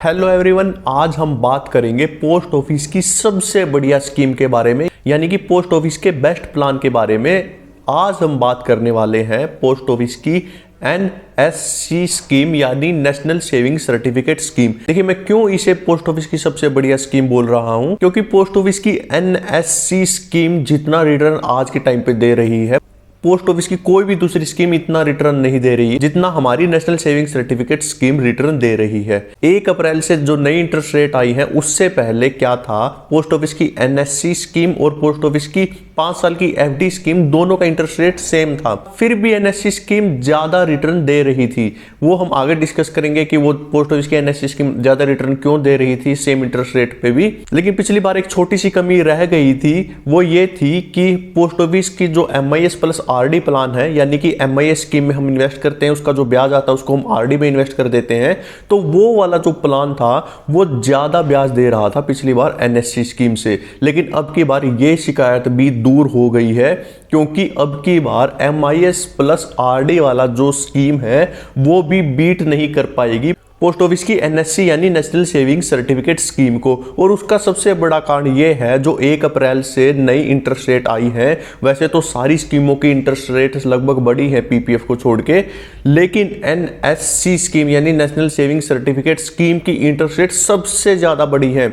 Hello everyone, आज हम बात करेंगे पोस्ट ऑफिस की सबसे बढ़िया स्कीम के बारे में, यानी कि पोस्ट ऑफिस के बेस्ट प्लान के बारे में। आज हम बात करने वाले हैं पोस्ट ऑफिस की एनएससी स्कीम यानी नेशनल सेविंग सर्टिफिकेट स्कीम। देखिए, मैं क्यों इसे पोस्ट ऑफिस की सबसे बढ़िया स्कीम बोल रहा हूं, क्योंकि पोस्ट ऑफिस की एनएससी स्कीम जितना रिटर्न आज के टाइम पे दे रही है, पोस्ट ऑफिस की कोई भी दूसरी स्कीम इतना रिटर्न नहीं दे रही है जितना हमारी national saving certificate scheme return दे रही है। 1 अप्रैल से जो नई इंटरेस्ट रेट आई है, उससे पहले क्या था, पोस्ट ऑफिस की एनएससी स्कीम और पोस्ट ऑफिस की 5 साल की एफडी स्कीम, दोनों का इंटरेस्ट रेट सेम था। फिर भी एनएससी स्कीम ज्यादा रिटर्न दे रही थी। वो हम आगे डिस्कस करेंगे कि वो पोस्ट ऑफिस की एनएससी स्कीम ज्यादा रिटर्न क्यों दे रही थी सेम इंटरेस्ट रेट पे भी। लेकिन पिछली बार एक छोटी सी कमी रह गई थी, वो ये थी कि पोस्ट ऑफिस की जो एमआईएस प्लस आरडी प्लान है, यानी कि एमआईएस स्कीम में हम इन्वेस्ट करते हैं, उसका जो ब्याज आता है उसको हम आरडी में इन्वेस्ट कर देते हैं, तो वो वाला जो प्लान था वो ज्यादा ब्याज दे रहा था पिछली बार एनएससी स्कीम से। लेकिन अब की बार ये शिकायत भी दूर हो गई है, क्योंकि अब की बार एमआईएस प्लस आरडी वाला जो स्कीम है वो भी बीट नहीं कर पाएगी पोस्ट ऑफिस की एनएससी यानी नेशनल सेविंग सर्टिफिकेट स्कीम को। और उसका सबसे बड़ा कारण ये है, जो 1 अप्रैल से नई इंटरेस्ट रेट आई है। वैसे तो सारी स्कीमों की इंटरेस्ट रेट लगभग बढ़ी है पीपीएफ को छोड़ के, लेकिन एनएससी स्कीम यानी नेशनल सेविंग सर्टिफिकेट स्कीम की इंटरेस्ट रेट सबसे ज्यादा बढ़ी है।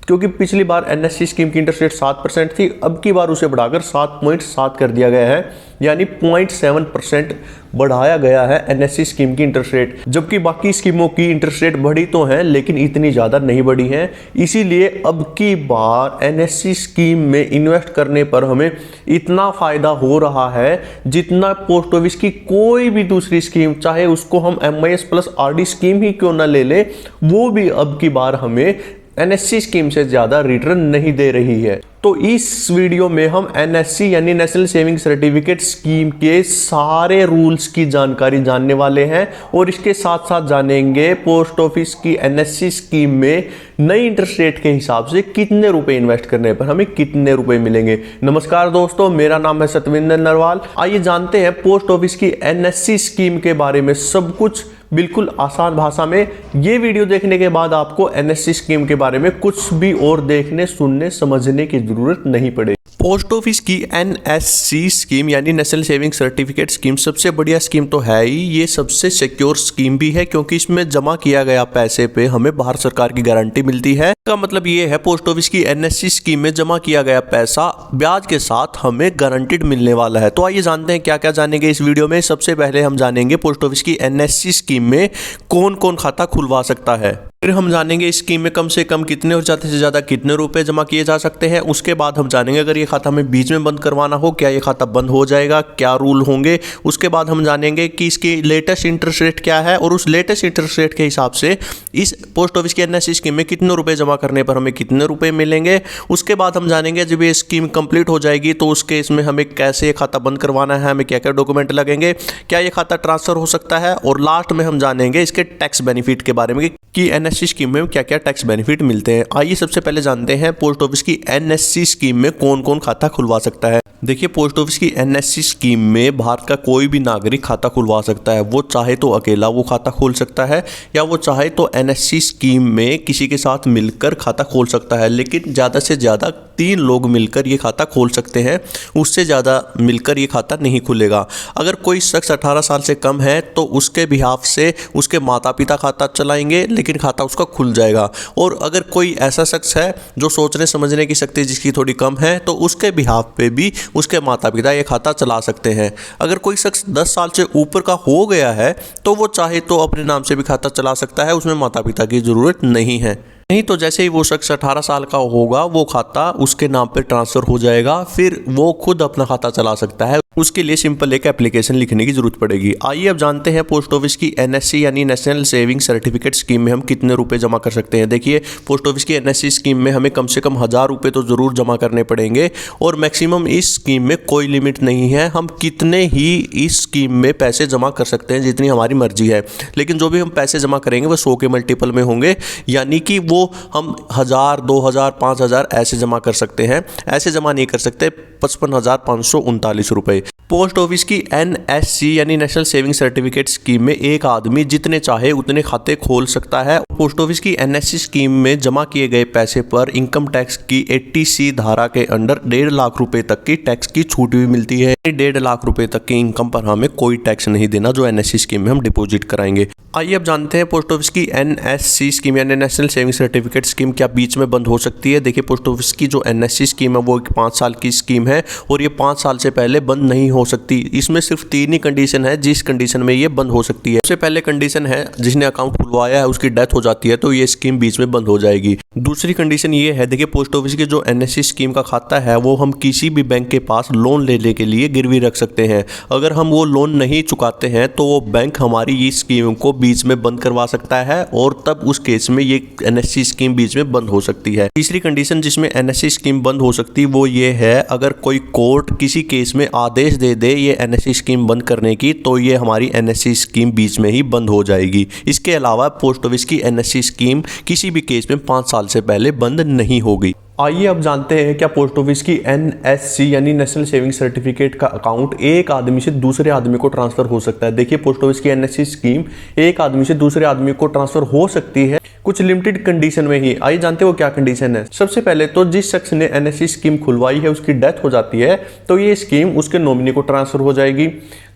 क्योंकि पिछली बार एनएससी स्कीम की इंटरेस्ट रेट 7% थी, अब की बार उसे बढ़ाकर 7.7 कर दिया गया है, यानी 0.7% बढ़ाया गया है एनएससी स्कीम की इंटरेस्ट रेट। जबकि बाकी स्कीमों की इंटरेस्ट रेट बढ़ी तो है, लेकिन इतनी ज़्यादा नहीं बढ़ी है। इसीलिए अब की बार एनएससी स्कीम में इन्वेस्ट करने पर हमें इतना फ़ायदा हो रहा है जितना पोस्ट ऑफिस की कोई भी दूसरी स्कीम, चाहे उसको हम एमआईएस प्लस आरडी स्कीम ही क्यों ना ले लें, वो भी अब की बार हमें एनएससी स्कीम से ज्यादा रिटर्न नहीं दे रही है। तो इस वीडियो में हम एनएससी यानी नेशनल सेविंग सर्टिफिकेट स्कीम के सारे रूल्स की जानकारी जानने वाले हैं, और इसके साथ साथ जानेंगे पोस्ट ऑफिस की एनएससी स्कीम में नई इंटरेस्ट रेट के हिसाब से कितने रुपए इन्वेस्ट करने पर हमें कितने रुपए मिलेंगे। नमस्कार दोस्तों, मेरा नाम है सतविंदर नरवाल। आइए जानते हैं पोस्ट ऑफिस की एनएससी स्कीम के बारे में सब कुछ बिल्कुल आसान भाषा में। ये वीडियो देखने के बाद आपको एनएससी स्कीम के बारे में कुछ भी और देखने, सुनने, समझने की जरूरत नहीं पड़ेगी। पोस्ट ऑफिस की एनएससी स्कीम यानी नेशनल सेविंग सर्टिफिकेट स्कीम सबसे बढ़िया स्कीम तो है ही, ये सबसे सिक्योर स्कीम भी है, क्योंकि इसमें जमा किया गया पैसे पे हमें भारत सरकार की गारंटी मिलती है। इसका मतलब ये है, पोस्ट ऑफिस की एनएससी स्कीम में जमा किया गया पैसा ब्याज के साथ हमें गारंटीड मिलने वाला है। तो आइए जानते हैं क्या क्या जानेंगे इस वीडियो में। सबसे पहले हम जानेंगे पोस्ट ऑफिस की एनएससी स्कीम में कौन कौन खाता खुलवा सकता है। फिर हम जानेंगे इस स्कीम में कम से कम कितने और ज़्यादा से ज़्यादा कितने रुपए जमा किए जा सकते हैं। उसके बाद हम जानेंगे अगर ये खाता हमें बीच में बंद करवाना हो, क्या ये खाता बंद हो जाएगा, क्या रूल होंगे। उसके बाद हम जानेंगे कि इसकी लेटेस्ट इंटरेस्ट रेट क्या है, और उस लेटेस्ट इंटरेस्ट रेट के हिसाब से इस पोस्ट ऑफिस की एनएससी स्कीम में कितने रुपए जमा करने पर हमें कितने रुपए मिलेंगे। उसके बाद हम जानेंगे जब ये स्कीम कंप्लीट हो जाएगी तो उस केस में हमें कैसे ये खाता बंद करवाना है, हमें क्या क्या डॉक्यूमेंट लगेंगे, क्या ये खाता ट्रांसफर हो सकता है। और लास्ट में हम जानेंगे इसके टैक्स बेनिफिट के बारे में कि एनएससी स्कीम में क्या क्या टैक्स बेनिफिट मिलते हैं। आइए सबसे पहले जानते हैं पोस्ट ऑफिस की एनएससी स्कीम में कौन कौन खाता खुलवा सकता है। देखिए, पोस्ट ऑफिस की एनएससी स्कीम में भारत का कोई भी नागरिक खाता खुलवा सकता है। वो चाहे तो अकेला वो खाता खोल सकता है, या वो चाहे तो एनएससी स्कीम में किसी के साथ मिलकर खाता खोल सकता है। लेकिन ज़्यादा से ज़्यादा 3 लोग मिलकर ये खाता खोल सकते हैं, उससे ज़्यादा मिलकर ये खाता नहीं खुलेगा। अगर कोई शख्स 18 साल से कम है तो उसके बिहाफ से उसके माता पिता खाता चलाएंगे, लेकिन खाता उसका खुल जाएगा। और अगर कोई ऐसा शख्स है जो सोचने समझने की शक्ति जिसकी थोड़ी कम है, तो उसके बिहाफ पे भी उसके माता पिता ये खाता चला सकते हैं। अगर कोई शख्स 10 साल से ऊपर का हो गया है तो वो चाहे तो अपने नाम से भी खाता चला सकता है, उसमें माता पिता की ज़रूरत नहीं है। नहीं तो जैसे ही वो शख्स 18 साल का होगा, वो खाता उसके नाम पे ट्रांसफ़र हो जाएगा, फिर वो खुद अपना खाता चला सकता है। उसके लिए सिंपल एक एप्लीकेशन लिखने की जरूरत पड़ेगी। आइए अब जानते हैं पोस्ट ऑफिस की एनएससी यानी नेशनल सेविंग सर्टिफिकेट स्कीम में हम कितने रुपए जमा कर सकते हैं। देखिए, पोस्ट ऑफिस की एनएससी स्कीम में हमें कम से कम 1000 रुपये तो ज़रूर जमा करने पड़ेंगे, और मैक्सिमम इस स्कीम में कोई लिमिट नहीं है। हम कितने ही इस स्कीम में पैसे जमा कर सकते हैं, जितनी हमारी मर्जी है। लेकिन जो भी हम पैसे जमा करेंगे वो 100 के मल्टीपल में होंगे, यानी कि वो वो हम 1000, 2000, 5000 ऐसे जमा कर सकते हैं। ऐसे जमा नहीं कर सकते 55,539 रुपए। पोस्ट ऑफिस की NSC यानी नेशनल सेविंग सर्टिफिकेट स्कीम में एक आदमी जितने चाहे उतने खाते खोल सकता है। पोस्ट ऑफिस की NSC स्कीम में जमा किए गए पैसे पर इनकम टैक्स की 80C धारा के अंडर 1.5 लाख रुपए तक की टैक्स की छूट भी मिलती है। 1.5 लाख रुपए तक की इनकम पर हमें कोई टैक्स नहीं देना जो NSC स्कीम में हम डिपॉजिट कराएंगे। आइए अब जानते हैं पोस्ट ऑफिस की NSC स्कीम यानी नेशनल सेविंग सर्टिफिकेट स्कीम क्या बीच में बंद हो सकती है। देखिए, पोस्ट ऑफिस की जो NSC स्कीम है वो एक 5 साल की स्कीम है और ये 5 साल से पहले बंद नहीं हो सकती। इसमें सिर्फ 3 ही कंडीशन है जिस कंडीशन में ये बंद हो सकती है। सबसे पहले कंडीशन है जिसने अकाउंट खुलवाया है उसकी डेथ हो जाती है तो ये स्कीम बीच में बंद हो जाएगी। दूसरी कंडीशन ये है, देखिए पोस्ट ऑफिस की जो NSC स्कीम का खाता है वो हम किसी भी बैंक के पास लोन लेने के लिए गिरवी रख सकते हैं। अगर हम वो लोन नहीं चुकाते हैं तो वो बैंक हमारी इस स्कीम को बीच में बंद करवा सकता है और तब उस केस में ये NSC स्कीम बीच में बंद हो सकती है। तीसरी कंडीशन जिसमें NSC स्कीम बंद हो सकती है वो ये है, अगर कोई कोर्ट किसी केस में आदेश दे दे ये NSC स्कीम बंद करने की तो ये हमारी NSC स्कीम बीच में ही बंद हो जाएगी। इसके अलावा पोस्ट ऑफिस की NSC स्कीम किसी भी केस में 5 साल से पहले बंद नहीं होगी। आइए अब जानते हैं क्या पोस्ट ऑफिस की NSC यानी नेशनल सेविंग सर्टिफिकेट का अकाउंट एक आदमी से दूसरे आदमी को ट्रांसफर हो सकता है। देखिए, पोस्ट ऑफिस की NSC स्कीम एक आदमी से दूसरे आदमी को ट्रांसफर हो सकती है कुछ लिमिटेड कंडीशन में ही। आइए जानते हैं वो क्या कंडीशन है। सबसे पहले तो जिस शख्स ने NSC स्कीम खुलवाई है उसकी डेथ हो जाती है तो ये स्कीम उसके नॉमिनी को ट्रांसफर हो जाएगी।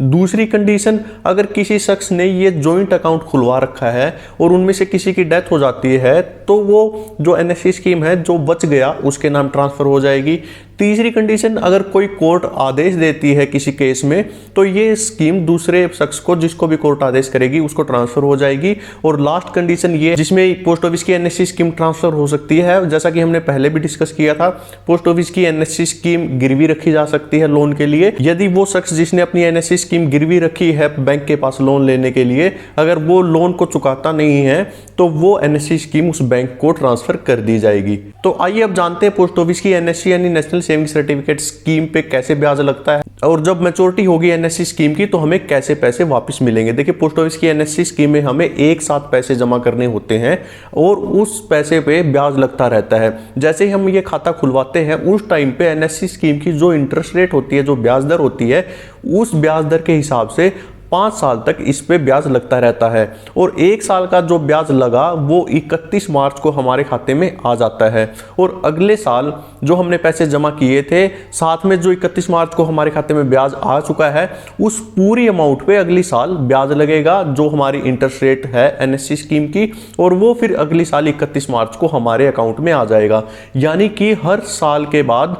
दूसरी कंडीशन, अगर किसी शख्स ने ये जॉइंट अकाउंट खुलवा रखा है और उनमें से किसी की डेथ हो जाती है तो वो जो NSC स्कीम है जो बच गया उसके नाम ट्रांसफर हो जाएगी। तीसरी कंडीशन, अगर कोई कोर्ट आदेश देती है किसी केस में तो ये स्कीम दूसरे शख्स को जिसको भी कोर्ट आदेश करेगी उसको ट्रांसफर हो जाएगी। और लास्ट कंडीशन ये जिसमें पोस्ट ऑफिस की NSC स्कीम ट्रांसफर हो सकती है, जैसा कि हमने पहले भी डिस्कस किया था, पोस्ट ऑफिस की NSC स्कीम गिरवी रखी जा सकती है लोन के लिए। यदि वो शख्स जिसने अपनी NSC स्कीम गिरवी रखी है बैंक के पास लोन लेने के लिए, अगर वो लोन को चुकाता नहीं है तो वो NSC स्कीम उस बैंक को ट्रांसफर कर दी जाएगी। तो आइए अब जानते हैं पोस्ट ऑफिस की NSC यानी नेशनल सेविंग सर्टिफिकेट स्कीम पे कैसे ब्याज लगता है और जब मैच्योरिटी होगी NSC स्कीम की तो हमें कैसे पैसे वापस मिलेंगे। देखिए, पोस्ट ऑफिस की NSC स्कीम में हमें एक साथ पैसे जमा करने होते हैं और उस पैसे पे ब्याज लगता रहता है। जैसे ही हम ये खाता खुलवाते हैं उस टाइम पे NSC स्कीम की जो इंटरेस्ट रेट होती है, जो ब्याज दर होती है, उस ब्याज दर के हिसाब से 5 साल तक इस पे ब्याज लगता रहता है और 1 साल का जो ब्याज लगा वो 31 मार्च को हमारे खाते में आ जाता है और अगले साल जो हमने पैसे जमा किए थे साथ में जो 31 मार्च को हमारे खाते में ब्याज आ चुका है उस पूरी अमाउंट पे अगली साल ब्याज लगेगा जो हमारी इंटरेस्ट रेट है NSC स्कीम की, और वो फिर अगली साल 31 मार्च को हमारे अकाउंट में आ जाएगा। यानी कि हर साल के बाद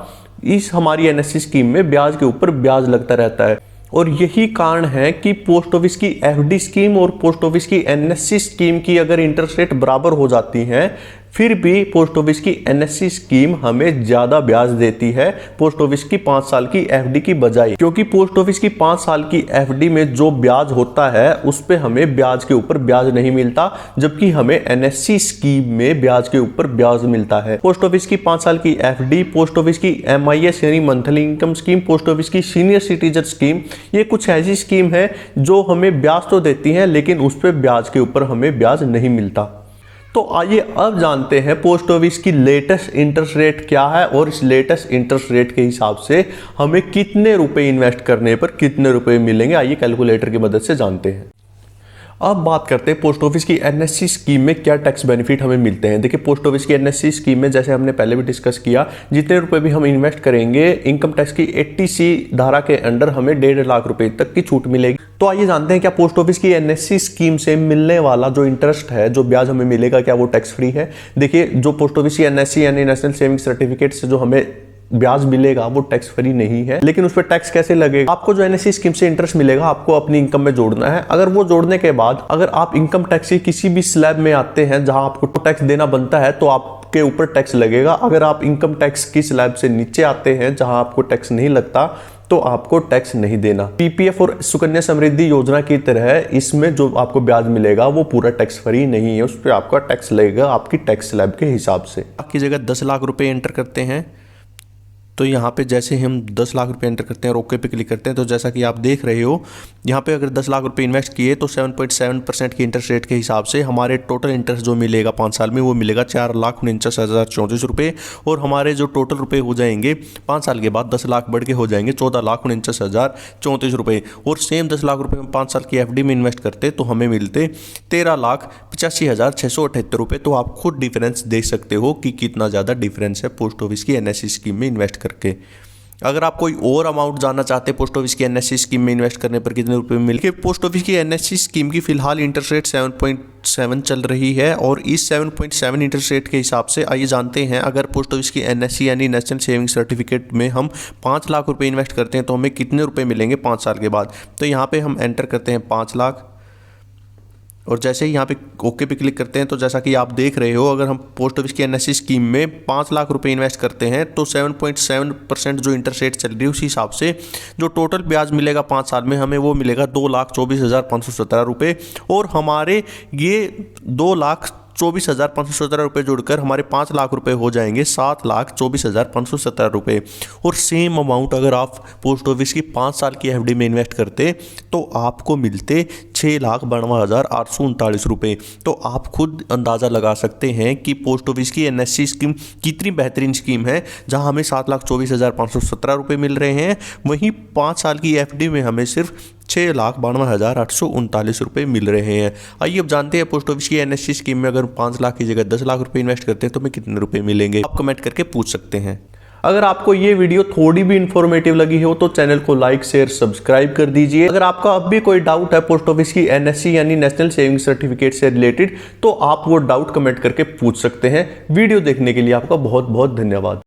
इस हमारी NSC स्कीम में ब्याज के ऊपर ब्याज लगता रहता है। और यही कारण है कि पोस्ट ऑफिस की FD स्कीम और पोस्ट ऑफिस की NSC स्कीम की अगर इंटरेस्ट रेट बराबर हो जाती हैं फिर भी पोस्ट ऑफिस की NSC स्कीम हमें ज्यादा ब्याज देती है पोस्ट ऑफिस की 5 साल की FD की बजाय, क्योंकि पोस्ट ऑफिस की 5 साल की FD में जो ब्याज होता है उस पे हमें ब्याज के ऊपर ब्याज नहीं मिलता, जबकि हमें NSC स्कीम में ब्याज के ऊपर ब्याज मिलता है। पोस्ट ऑफिस की 5 साल की FD, पोस्ट ऑफिस की MIS यानी monthly income scheme, post office की सीनियर सिटीजन स्कीम, ये कुछ ऐसी स्कीम है जो हमें ब्याज तो देती है लेकिन उस पर ब्याज के ऊपर हमें ब्याज नहीं मिलता। तो आइए अब जानते हैं पोस्ट ऑफिस की लेटेस्ट इंटरेस्ट रेट क्या है और इस लेटेस्ट इंटरेस्ट रेट के हिसाब से हमें कितने रुपए इन्वेस्ट करने पर कितने रुपए मिलेंगे। आइए कैलकुलेटर की मदद से जानते हैं। अब बात करते हैं पोस्ट ऑफिस की NSC स्कीम में क्या टैक्स बेनिफिट हमें मिलते हैं। देखिए, पोस्ट ऑफिस की NSC स्कीम में जैसे हमने पहले भी डिस्कस किया, जितने रुपए भी हम इन्वेस्ट करेंगे इनकम टैक्स की 80C धारा के अंडर हमें 1.5 लाख रुपए तक की छूट मिलेगी। तो आइए जानते हैं क्या पोस्ट ऑफिस की NSC स्कीम से मिलने वाला जो इंटरेस्ट है, जो ब्याज हमें मिलेगा, क्या वो टैक्स फ्री है। देखिए, जो पोस्ट ऑफिस की NSC यानी नेशनल सेविंग सर्टिफिकेट से जो हमें ब्याज मिलेगा वो टैक्स फ्री नहीं है, लेकिन उस पर टैक्स कैसे लगेगा। आपको जो NSC स्कीम से इंटरेस्ट मिलेगा आपको अपनी इनकम में जोड़ना है। अगर वो जोड़ने के बाद अगर आप इनकम टैक्स की किसी भी स्लैब में आते हैं जहां आपको टैक्स देना बनता है तो आपके ऊपर टैक्स लगेगा। अगर आप इनकम टैक्स की स्लैब से नीचे आते हैं जहां आपको टैक्स नहीं लगता तो आपको टैक्स नहीं देना। PPF और सुकन्या समृद्धि योजना की तरह इसमें जो आपको ब्याज मिलेगा वो पूरा टैक्स फ्री नहीं है, उस पर आपका टैक्स लगेगा आपकी टैक्स स्लैब के हिसाब से। आपकी जगह 10 लाख रुपए एंटर करते हैं तो यहाँ पे जैसे हम 10 लाख रुपए एंटर करते हैं और ओके पे क्लिक करते हैं, तो जैसा कि आप देख रहे हो यहाँ पे अगर 10 लाख रुपए इन्वेस्ट किए तो 7.7% की इंटरेस्ट रेट के हिसाब से हमारे टोटल इंटरेस्ट जो मिलेगा 5 साल में वो मिलेगा 4,49,034 और हमारे जो टोटल रुपए हो जाएंगे 5 साल के बाद 10 लाख बढ़ के हो जाएंगे 14,49,034 और सेम 10 लाख रुपए हम 5 साल की एफडी में इन्वेस्ट करते तो हमें मिलते 13,85,678 रुपये। तो आप खुद डिफरेंस देख सकते हो कि कितना ज़्यादा डिफरेंस है पोस्ट ऑफिस की एनएससी स्कीम में इन्वेस्ट करके। अगर आप कोई और अमाउंट जानना चाहते हैं पोस्ट ऑफिस की एनएससी स्कीम में इन्वेस्ट करने पर कितने रुपए मिलेंगे, पोस्ट ऑफिस की एनएससी स्कीम की फिलहाल इंटरेस्ट रेट 7.7 चल रही है और इस 7.7 इंटरेस्ट रेट के हिसाब से आइए जानते हैं अगर पोस्ट ऑफिस की एनएससी यानी नेशनल सेविंग सर्टिफिकेट में हम 5 लाख रुपए इन्वेस्ट करते हैं तो हमें कितने रुपए मिलेंगे 5 साल के बाद। तो यहाँ पे हम एंटर करते हैं 5 लाख और जैसे ही यहाँ पे ओके पे क्लिक करते हैं तो जैसा कि आप देख रहे हो अगर हम पोस्ट ऑफिस की एनएससी स्कीम में 5 लाख रुपए इन्वेस्ट करते हैं तो 7.7% जो इंटरेस्ट रेट चल रही है उस हिसाब से जो टोटल ब्याज मिलेगा 5 साल में हमें वो मिलेगा 2,24,517 रुपये और हमारे ये 2,24,517 रुपये जुड़कर हमारे 5 लाख रुपए हो जाएंगे 7,24,517 रुपये। और सेम अमाउंट अगर आप पोस्ट ऑफिस की 5 साल की एफडी में इन्वेस्ट करते तो आपको मिलते 6,92,839 रुपये। तो आप खुद अंदाज़ा लगा सकते हैं कि पोस्ट ऑफिस की एनएससी स्कीम कितनी बेहतरीन स्कीम है, जहां हमें 7,24,517 रुपये मिल रहे हैं, वहीं 5 साल की एफडी में हमें सिर्फ 6,92,839 रुपये मिल रहे हैं। आइए अब जानते हैं पोस्ट ऑफिस की एनएससी स्कीम में अगर 5 लाख की जगह 10 लाख रुपए इन्वेस्ट करते हैं तो हमें कितने रुपए मिलेंगे, आप कमेंट करके पूछ सकते हैं। अगर आपको ये वीडियो थोड़ी भी इंफॉर्मेटिव लगी हो तो चैनल को लाइक शेयर सब्सक्राइब कर दीजिए। अगर आपका अब भी कोई डाउट है पोस्ट ऑफिस की एनएससी यानी नेशनल सेविंग सर्टिफिकेट से रिलेटेड तो आप वो डाउट कमेंट करके पूछ सकते हैं। वीडियो देखने के लिए आपका बहुत बहुत धन्यवाद।